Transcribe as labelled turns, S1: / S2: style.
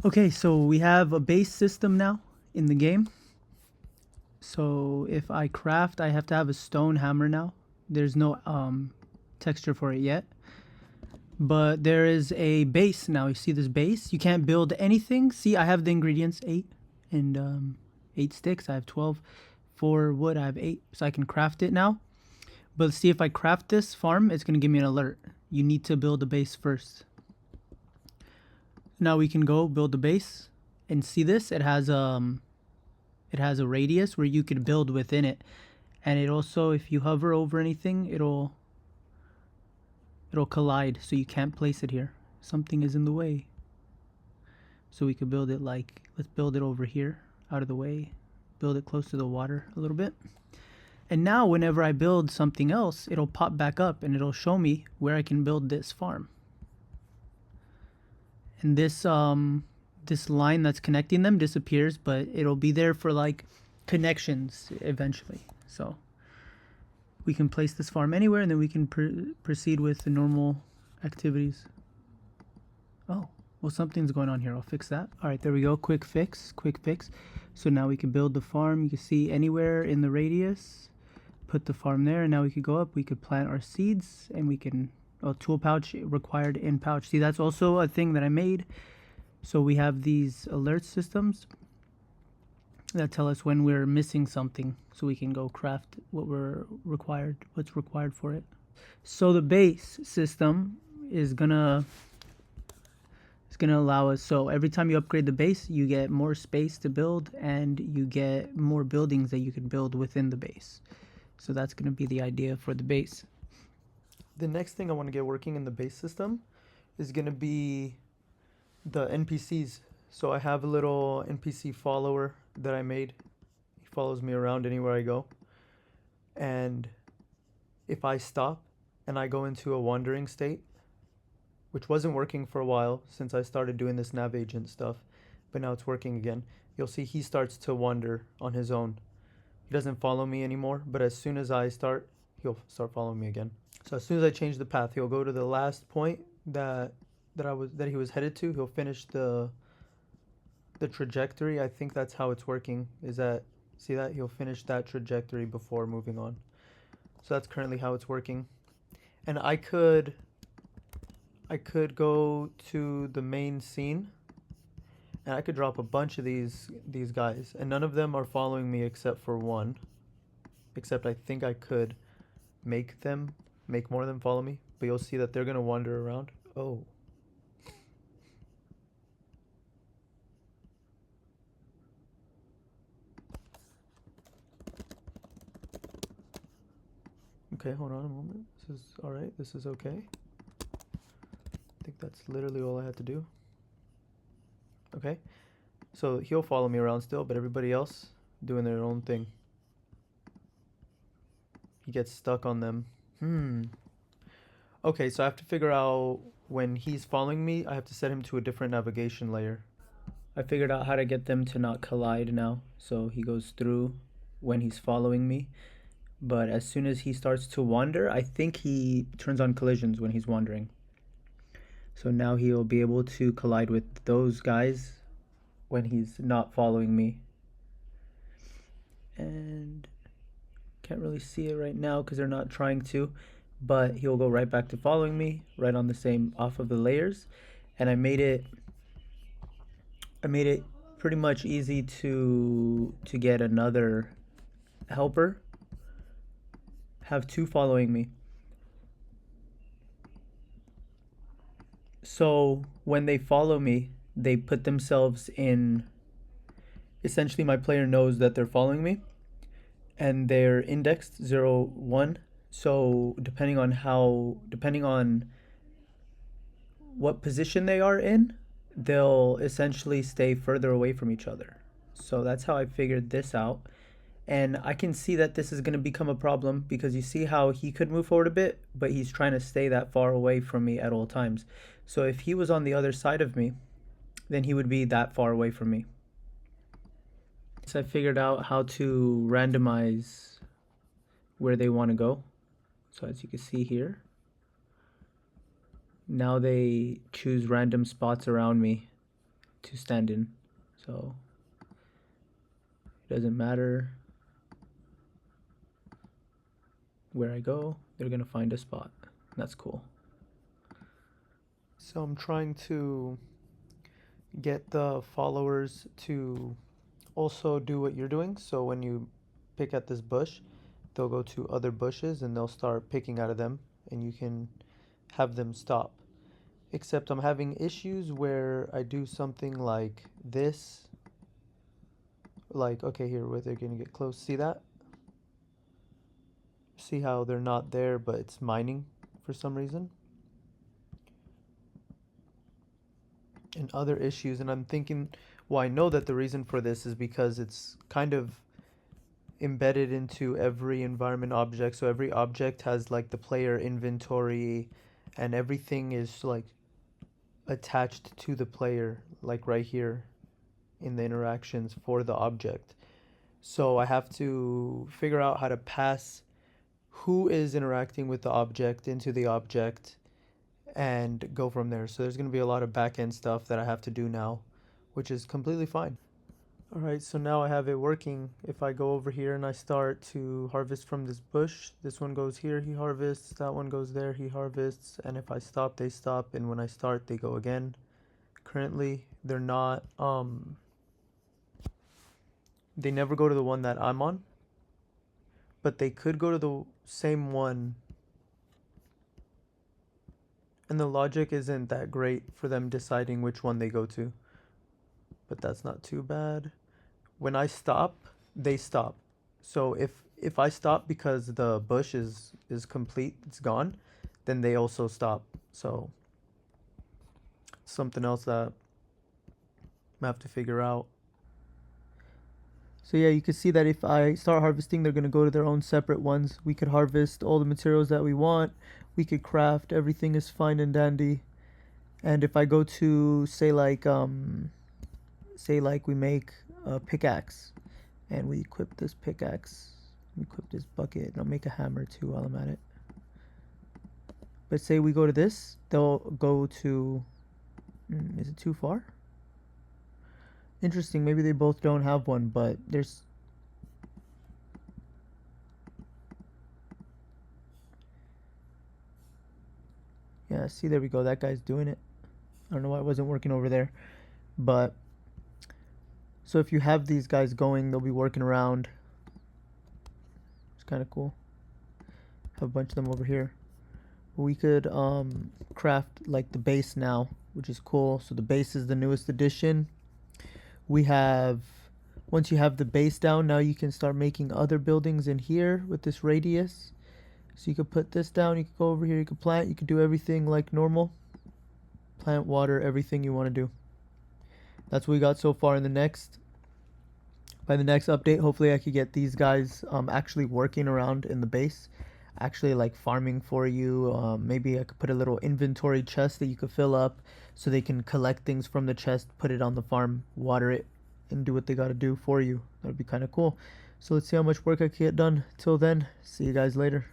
S1: Okay, so we have a base system now in the game. So if I craft, I have to have a stone hammer now. There's no texture for it yet. But there is a base now. You see this base? You can't build anything. See, I have the ingredients 8 and 8 sticks. I have 12. 4 wood, I have 8. So I can craft it now. But see, if I craft this farm, it's going to give me an alert. You need to build a base first. Now we can go build the base and see this. It has a radius where you could build within it. And it also, if you hover over anything, it'll collide, so you can't place it here. Something is in the way. So we could build it like, let's build it over here, out of the way. Build it close to the water a little bit. And now whenever I build something else, it'll pop back up and it'll show me where I can build this farm. And this line that's connecting them disappears, but it'll be there for like connections eventually. So we can place this farm anywhere, and then we can proceed with the normal activities. Oh, well, something's going on here. I'll fix that. All right, there we go. Quick fix. So now we can build the farm. You can see anywhere in the radius, put the farm there, and now we could go up. We could plant our seeds, and we can, oh, tool pouch required in pouch. See, that's also a thing that I made. So we have these alert systems that tell us when we're missing something, so we can go craft what's required for it. So the base system is gonna allow us, so every time you upgrade the base, you get more space to build, and you get more buildings that you can build within the base. So that's gonna be the idea for the base. The next thing I want to get working in the base system is gonna be the NPCs. So I have a little NPC follower that I made. He follows me around anywhere I go. And if I stop and I go into a wandering state, which wasn't working for a while since I started doing this nav agent stuff, but now it's working again, you'll see he starts to wander on his own. He doesn't follow me anymore, but as soon as I start, he'll start following me again. So as soon as I change the path, he'll go to the last point that he was headed to. He'll finish the trajectory. I think that's how it's working, is that, see that? He'll finish that trajectory before moving on. So that's currently how it's working. And I could go to the main scene, and I could drop a bunch of these guys, and none of them are following me except for one. Except I think I could make more of them follow me, but you'll see that they're gonna wander around. Oh. Okay, hold on a moment. This is alright. This is okay. I think that's literally all I had to do. Okay. So he'll follow me around still, but everybody else doing their own thing. He gets stuck on them. Okay, so I have to figure out when he's following me, I have to set him to a different navigation layer. I figured out how to get them to not collide now. So he goes through when he's following me. But as soon as he starts to wander, I think he turns on collisions when he's wandering. So now he'll be able to collide with those guys when he's not following me. And can't really see it right now because they're not trying to, but he'll go right back to following me, right on the same, off of the layers. And I made it pretty much easy to get another helper. Have two following me. So when they follow me, they put themselves in, essentially my player knows that they're following me, and they're indexed 0, 1. So depending on what position they are in, they'll essentially stay further away from each other. So that's how I figured this out. And I can see that this is going to become a problem, because you see how he could move forward a bit, but he's trying to stay that far away from me at all times. So if he was on the other side of me, then he would be that far away from me. So I figured out how to randomize where they want to go. So as you can see here, now they choose random spots around me to stand in. So it doesn't matter where I go, they're gonna find a spot. That's cool. So I'm trying to get the followers to also do what you're doing. So when you pick at this bush, they'll go to other bushes and they'll start picking out of them, and you can have them stop. Except I'm having issues where I do something like this. Like, okay, here, where they're gonna get close. See that? See how they're not there, but it's mining for some reason? And other issues, and I'm thinking, well, I know that the reason for this is because it's kind of embedded into every environment object. So every object has like the player inventory, and everything is like attached to the player, like right here in the interactions for the object. So I have to figure out how to pass who is interacting with the object into the object and go from there. So there's going to be a lot of back end stuff that I have to do now, which is completely fine. All right, so now I have it working. If I go over here and I start to harvest from this bush, this one goes here, he harvests, that one goes there, he harvests, and if I stop, they stop, and when I start, they go again. Currently, they're not, they never go to the one that I'm on, but they could go to the same one, and the logic isn't that great for them deciding which one they go to, but that's not too bad. When I stop, they stop. So if I stop because the bush is complete, it's gone, then they also stop. So something else that I have to figure out. So yeah, you can see that if I start harvesting, they're going to go to their own separate ones. We could harvest all the materials that we want. We could craft. Everything is fine and dandy. And if I go to say like we make a pickaxe and we equip this pickaxe, we equip this bucket, and I'll make a hammer too while I'm at it. But say we go to this, they'll go to, is it too far? Interesting, maybe they both don't have one, but there's, yeah, see, there we go, that guy's doing it. I don't know why it wasn't working over there, but so if you have these guys going, they'll be working around. It's kind of cool. Have a bunch of them over here. We could craft like the base now, which is cool. So the base is the newest addition. We have, once you have the base down, now you can start making other buildings in here with this radius. So you could put this down, you could go over here, you could plant, you could do everything like normal. Plant, water, everything you want to do. That's what we got so far. In the next, by the next update, hopefully I could get these guys actually working around in the base, actually like farming for you. Maybe I could put a little inventory chest that you could fill up so they can collect things from the chest, put it on the farm, water it, and do what they got to do for you. That would be kind of cool. So let's see how much work I can get done. Till then, see you guys later.